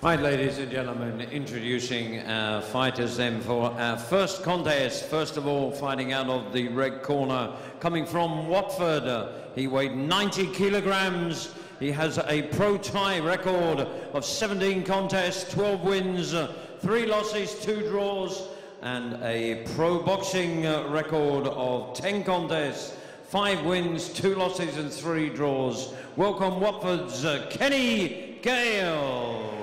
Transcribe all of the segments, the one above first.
Right, ladies and gentlemen, introducing our fighters then for our first contest. First of all, fighting out of the red corner, coming from Watford. He weighed 90 kilograms. He has a pro tie record of 17 contests, 12 wins, 3 losses, 2 draws, and a pro boxing record of 10 contests, 5 wins, 2 losses, and 3 draws. Welcome Watford's Kenny Gayle.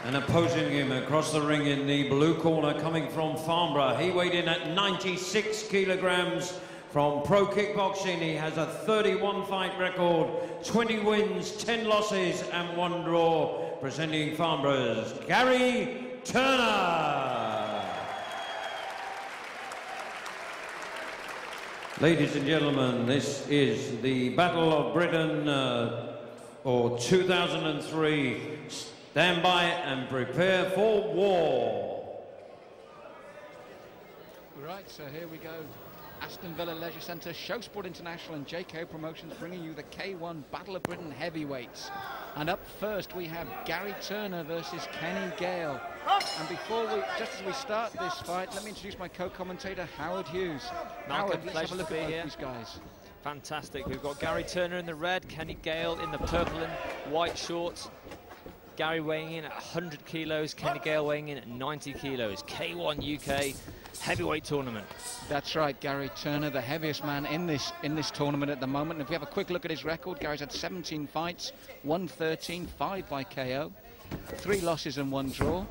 And opposing him across the ring in the blue corner, coming from Farnborough, he weighed in at 96 kilograms from pro kickboxing. He has a 31 fight record, 20 wins, 10 losses, and 1 draw. Presenting Farnborough's Gary Turner. Ladies and gentlemen, this is the Battle of Britain, or 2003. Stand by and prepare for war. Right, so here we go. Aston Villa Leisure Centre, Showsport International and J.K.O Promotions bringing you the K-1 Battle of Britain heavyweights. And up first we have Gary Turner versus Kenny Gayle. And just as we start this fight, let me introduce my co-commentator, Howard Hughes. Howard, let's have a look at both these guys. Fantastic. We've got Gary Turner in the red, Kenny Gayle in the purple and white shorts. Gary weighing in at 100 kilos, Kenny Gayle weighing in at 90 kilos. K-1 UK heavyweight tournament. That's right, Gary Turner, the heaviest man in this tournament at the moment. And if we have a quick look at his record, Gary's had 17 fights, won 13, 5 by KO, 3 losses and 1 draw.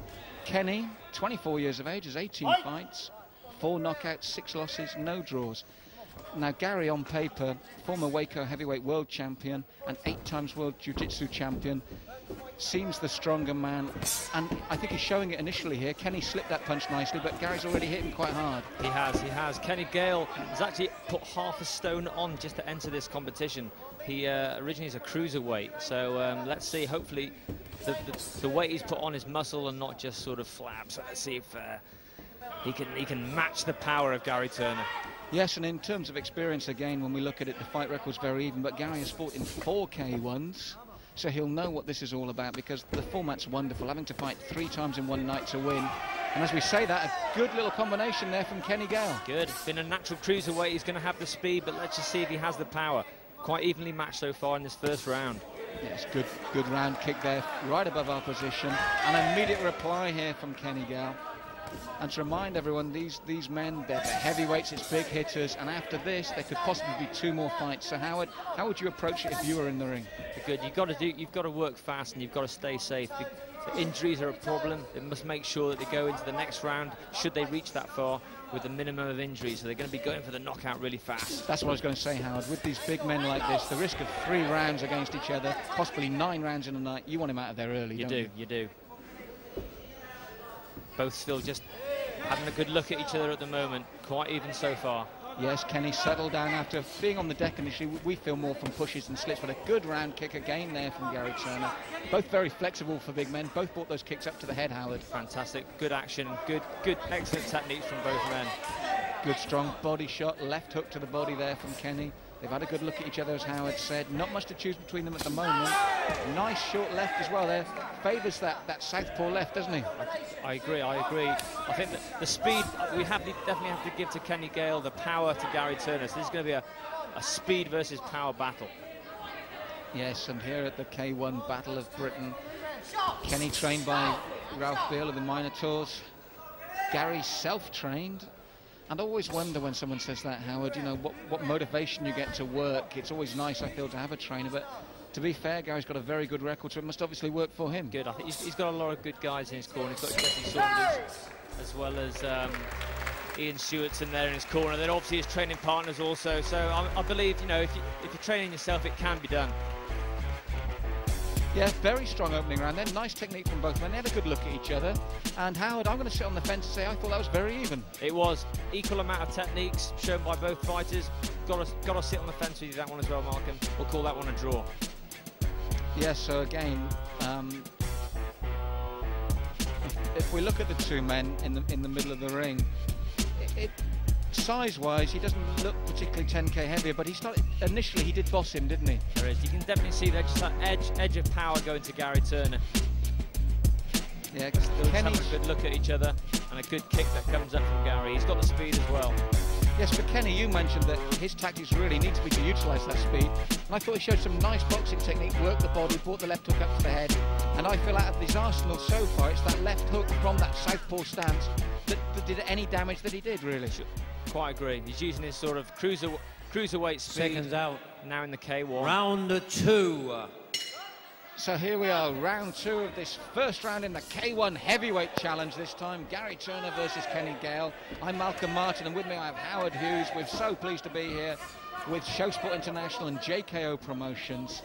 Kenny, 24 years of age, has 18 fights, 4 knockouts, 6 losses, no draws. Now Gary, on paper, former W.A.K.O heavyweight world champion and 8 times world jiu-jitsu champion, seems the stronger man, and I think he's showing it initially here. Kenny slipped that punch nicely, but Gary's already hit him quite hard. He has. Kenny Gayle has actually put half a stone on just to enter this competition. He originally is a cruiserweight, so let's see, hopefully the weight he's put on is muscle and not just sort of flab. So let's see if he can match the power of Gary Turner. Yes, and in terms of experience, again, when we look at it, the fight record's very even, but Gary has fought in 4 K1s. So he'll know what this is all about, because the format's wonderful, having to fight 3 times in one night to win. And as we say that, a good little combination there from Kenny Gayle. Good. Been a natural cruiserweight. He's going to have the speed, but let's just see if he has the power. Quite evenly matched so far in this first round. Yes, good round kick there, right above our position. An immediate reply here from Kenny Gayle. And to remind everyone, these men, they're heavyweights, it's big hitters, and after this, there could possibly be 2 more fights. So Howard, how would you approach it if you were in the ring? Good. You've got to work fast and you've got to stay safe. The injuries are a problem. They must make sure that they go into the next round, should they reach that far, with a minimum of injuries. So they're going to be going for the knockout really fast. That's what I was going to say, Howard. With these big men like this, the risk of 3 rounds against each other, possibly 9 rounds in a night, you want him out of there early, you do. Both still just having a good look at each other at the moment, quite even so far. Yes, Kenny settled down after being on the deck initially. We feel more from pushes and slips, but a good round kick again there from Gary Turner. Both very flexible for big men. Both brought those kicks up to the head, Howard. Fantastic. Good action. Good, excellent techniques from both men. Good strong body shot. Left hook to the body there from Kenny. They've had a good look at each other, as Howard said. Not much to choose between them at the moment. Nice short left as well there. Favours that southpaw left, doesn't he? I agree. I think that the speed, we definitely have to give to Kenny Gayle, the power to Gary Turner. So this is going to be a speed versus power battle. Yes, and here at the K1 Battle of Britain, Kenny trained by Ralph Beal of the Minotaurs. Gary self-trained. And I always wonder when someone says that, Howard, you know, what motivation you get to work. It's always nice, I feel, to have a trainer, but to be fair, Gary's got a very good record, so it must obviously work for him. Good. I think he's got a lot of good guys in his corner. He's got Jesse Saunders, as well as Ian Stewart's in there in his corner. Then obviously his training partners also. So I believe, you know, if you're training yourself, it can be done. Yeah, very strong opening round then. Nice technique from both men. They had a good look at each other. And Howard, I'm going to sit on the fence and say I thought that was very even. It was. Equal amount of techniques shown by both fighters. Got to sit on the fence with you that one as well, Mark, and we'll call that one a draw. Yes, so again, if we look at the 2 men in the middle of the ring, size-wise, he doesn't look particularly 10k heavier, but he started initially. He did boss him, didn't he? There is. You can definitely see that just that edge of power going to Gary Turner. Yeah, They'll have a good look at each other, and a good kick that comes up from Gary. He's got the speed as well. Yes, but Kenny, you mentioned that his tactics really need to be to utilise that speed. And I thought he showed some nice boxing technique, worked the body, brought the left hook up to the head. And I feel out of his arsenal so far, it's that left hook from that southpaw stance that did any damage that he did, really. Quite agree. He's using his sort of cruiserweight speed. Seconds out. Now in the K1. Round 2. So here we are, round 2 of this first round in the K1 heavyweight challenge this time. Gary Turner versus Kenny Gayle. I'm Malcolm Martin, and with me I have Howard Hughes. We're so pleased to be here with Showsport International and J.K.O Promotions.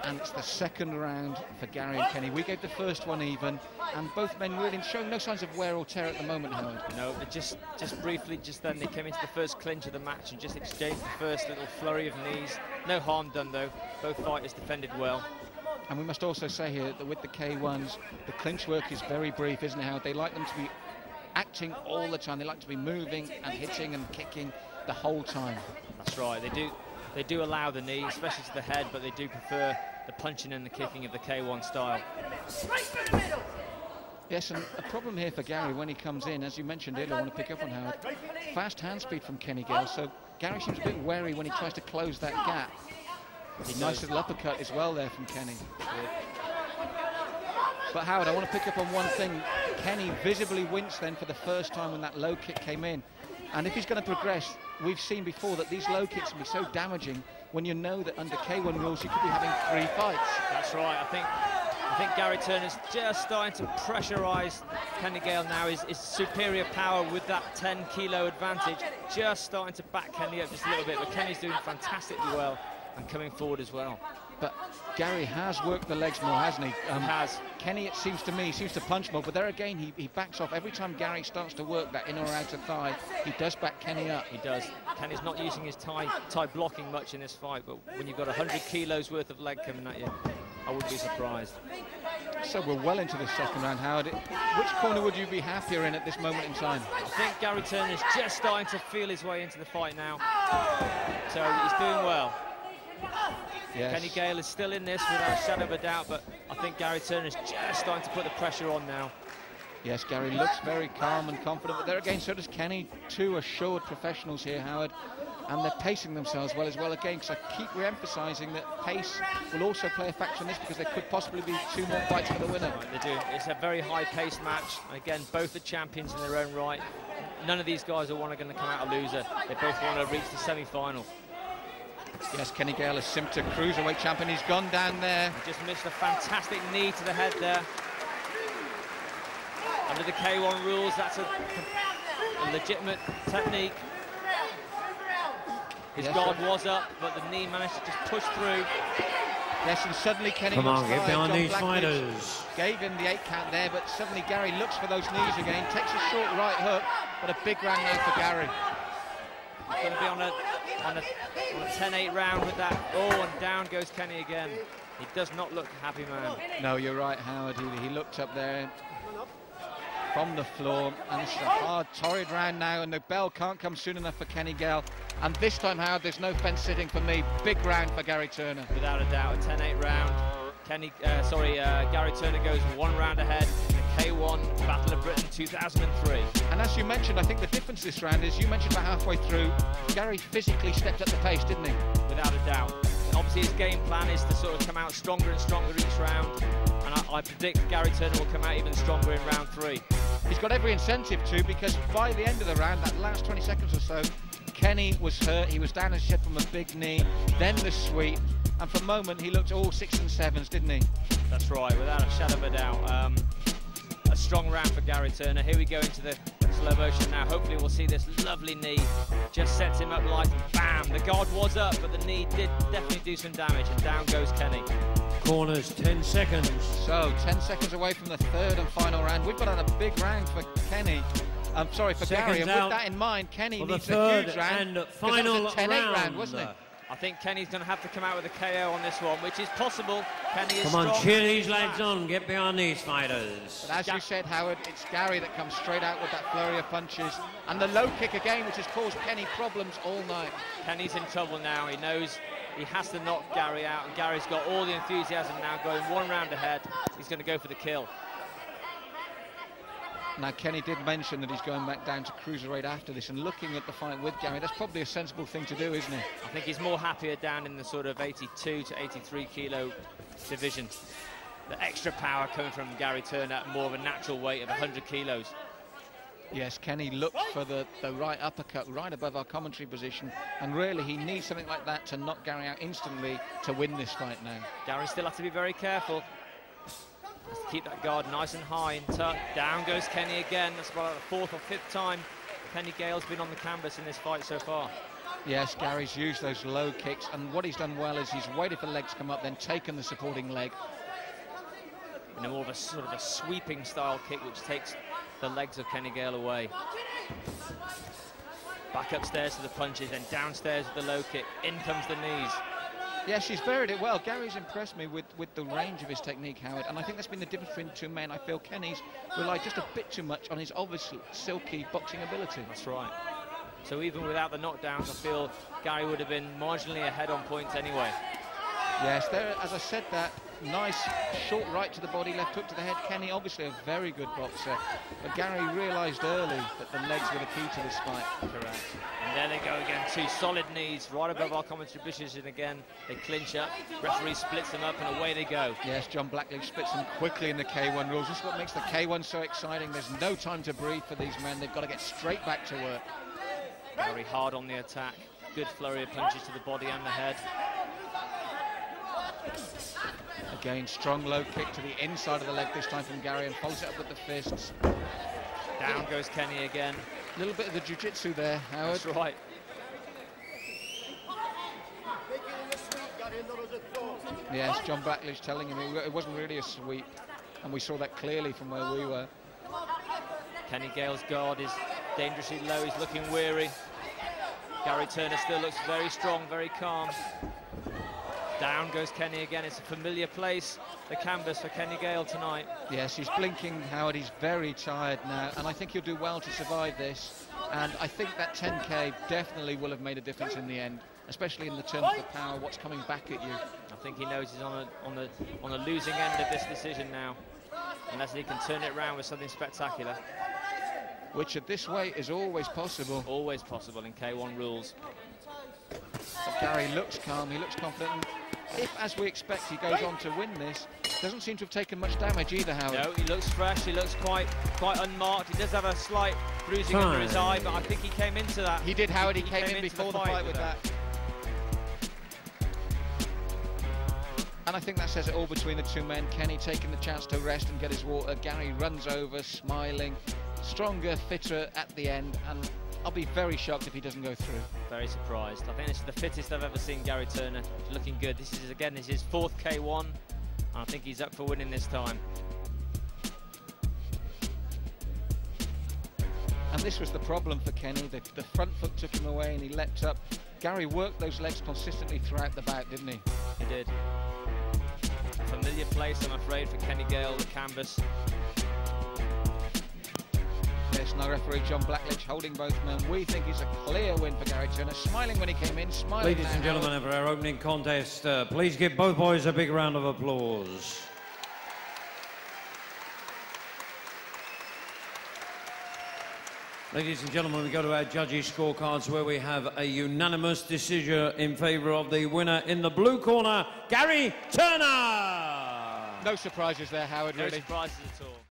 And it's the second round for Gary and Kenny. We gave the first one even, and both men really showing no signs of wear or tear at the moment, Howard. No, just briefly, just then they came into the first clinch of the match and just exchanged the first little flurry of knees. No harm done though. Both fighters defended well. And we must also say here that with the K1s, the clinch work is very brief, isn't it, Howard? They like them to be acting all the time. They like to be moving and hitting and kicking the whole time. That's right. They do allow the knee, especially to the head, but they do prefer the punching and the kicking of the K1 style. Yes, and a problem here for Gary when he comes in, as you mentioned earlier, I want to pick up on Howard. Fast hand speed from Kenny Gayle, so Gary seems a bit wary when he tries to close that gap. Nice little uppercut as well there from Kenny. But Howard, I want to pick up on one thing. Kenny visibly winced then for the first time when that low kick came in. And if he's going to progress, we've seen before that these low kicks can be so damaging when you know that under K1 rules you could be having 3 fights. That's right. I think Gary Turner's just starting to pressurise Kenny Gayle now. His superior power with that 10-kilo advantage, just starting to back Kenny up just a little bit. But Kenny's doing fantastically well and coming forward as well. But Gary has worked the legs more, hasn't he? Has. Kenny, it seems to me, seems to punch more, but there again, he backs off. Every time Gary starts to work that inner or outer thigh, he does back Kenny up. He does. Kenny's not using his tie blocking much in this fight, but when you've got 100 kilos worth of leg coming at you, I wouldn't be surprised. So we're well into the second round, Howard. Which corner would you be happier in at this moment in time? I think Gary Turner's just starting to feel his way into the fight now. So he's doing well. Yes. Kenny Gayle is still in this without a shadow of a doubt, but I think Gary Turner is just starting to put the pressure on now. Yes, Gary looks very calm and confident, but there again, so does Kenny. 2 assured professionals here, Howard, and they're pacing themselves well as well again, because I keep re-emphasising that pace will also play a factor in this, because there could possibly be 2 more fights for the winner. Right, they do. It's a very high-paced match. Again, both are champions in their own right. None of these guys are going to come out a loser. They both want to reach the semi-final. Yes, Kenny Gayle has simped to cruiserweight champion. He's gone down there. He just missed a fantastic knee to the head there. Under the K1 rules, that's a legitimate technique. His guard was up, but the knee managed to just push through. Yes, and suddenly Kenny Come on, get behind these fighters. Gave him the 8 count there, but suddenly Gary looks for those knees again, takes a short right hook, but a big round now for Gary. He's going to be on a 10-8 round with that. Oh, and down goes Kenny again. He does not look a happy man. No, you're right, Howard. He looked up there from the floor, and this is a hard, torrid round now, and the bell can't come soon enough for Kenny Gayle. And this time, Howard, there's no fence sitting for me. Big round for Gary Turner. Without a doubt, a 10-8 round. Gary Turner goes 1 round ahead in the K1 Battle of Britain 2003. And as you mentioned, I think the difference this round is, you mentioned about halfway through, Gary physically stepped up the pace, didn't he? Without a doubt. Obviously his game plan is to sort of come out stronger and stronger each round, and I predict Gary Turner will come out even stronger in round 3. He's got every incentive to, because by the end of the round, that last 20 seconds or so, Kenny was hurt. He was down as shed from a big knee, then the sweep, and for a moment he looked all 6s and 7s, didn't he? That's right, without a shadow of a doubt. A strong round for Gary Turner. Here we go into the slow motion now. Hopefully we'll see this lovely knee. Just sets him up light and bam! The guard was up, but the knee did definitely do some damage, and down goes Kenny. Corners, 10 seconds. So 10 seconds away from the third and final round. We've got on a big round for Kenny. For Seconds Gary, and out with that in mind, Kenny for needs the third a huge round. and final It was a 10-8 round, round, wasn't it? I think Kenny's going to have to come out with a KO on this one, which is possible. Kenny is Come on, strong. cheer these lads on. Get behind these fighters. But as you said, Howard, it's Gary that comes straight out with that flurry of punches. And the low kick again, which has caused Kenny problems all night. Kenny's in trouble now. He knows he has to knock Gary out. And Gary's got all the enthusiasm now, going one round ahead. He's going to go for the kill. Now, Kenny did mention that he's going back down to cruiserweight after this, and looking at the fight with Gary, that's probably a sensible thing to do, isn't it? I think he's more happier down in the sort of 82 to 83 kilo division. The extra power coming from Gary Turner at more of a natural weight of 100 kilos. Yes, Kenny looked for the right uppercut right above our commentary position, and really he needs something like that to knock Gary out instantly to win this fight now. Gary still has to be very careful. Has to keep that guard nice and high and tucked. Down goes Kenny again. That's about the fourth or fifth time Kenny Gale's been on the canvas in this fight so far. Yes, Gary's used those low kicks, and what he's done well is he's waited for the legs to come up, then taken the supporting leg. In a more of a sort of a sweeping style kick, which takes the legs of Kenny Gale away. Back upstairs to the punches, then downstairs with the low kick. In comes the knees. Yeah, she's varied it well. Gary's impressed me with the range of his technique, Howard, and I think that's been the difference between the two men. I feel Kenny's relied just a bit too much on his obviously silky boxing ability. That's right. So even without the knockdowns, I feel Gary would have been marginally ahead on points anyway. Yes, there, as I said, that nice short right to the body, left hook to the head. Kenny, obviously a very good boxer, but Gary realised early that the legs were the key to this fight. Correct. And there they go again, two solid knees right above our commentary position again. They clinch up, referee splits them up, and away they go. Yes, John Blackledge splits them quickly in the K1 rules. This is what makes the K1 so exciting. There's no time to breathe for these men. They've got to get straight back to work. Very hard on the attack. Good flurry of punches to the body and the head. Again, strong low kick to the inside of the leg this time from Gary, and follows it up with the fists. Down goes Kenny again. A little bit of the jiu-jitsu there, Howard. That's right. Yes, John Blackledge telling him it wasn't really a sweep, and we saw that clearly from where we were. Kenny Gale's guard is dangerously low. He's looking weary. Gary Turner still looks very strong, very calm. Down goes Kenny again. It's a familiar place, the canvas for Kenny Gale tonight. Yes, he's blinking, Howard. He's very tired now, and I think he'll do well to survive this. And I think that 10K definitely will have made a difference in the end, especially in the terms of the power, what's coming back at you. I think he knows he's on the losing end of this decision now, unless he can turn it around with something spectacular. Which at this weight is always possible. Always possible in K1 rules. But Gary looks calm, he looks confident. If, as we expect, he goes on to win this, doesn't seem to have taken much damage either, Howard. No, he looks fresh, he looks quite unmarked. He does have a slight bruising under his eye, but I think he came into that. He did, Howard. He came in before the fight with that. And I think that says it all between the two men. Kenny taking the chance to rest and get his water. Gary runs over, smiling, stronger, fitter at the end, and I'll be very shocked if he doesn't go through. Very surprised. I think this is the fittest I've ever seen Gary Turner. He's looking good. This is, again, his fourth K1, and I think he's up for winning this time. And this was the problem for Kenny. The front foot took him away and he leapt up. Gary worked those legs consistently throughout the bout, didn't he? He did. Familiar place, I'm afraid, for Kenny Gale, the canvas. Yes, now referee John Blackledge holding both men. We think it's a clear win for Gary Turner. Smiling when he came in, smiling. Ladies and gentlemen, for our opening contest, please give both boys a big round of applause. Ladies and gentlemen, we go to our judges' scorecards, where we have a unanimous decision in favour of the winner in the blue corner, Gary Turner. No surprises there, Howard, really. No surprises at all.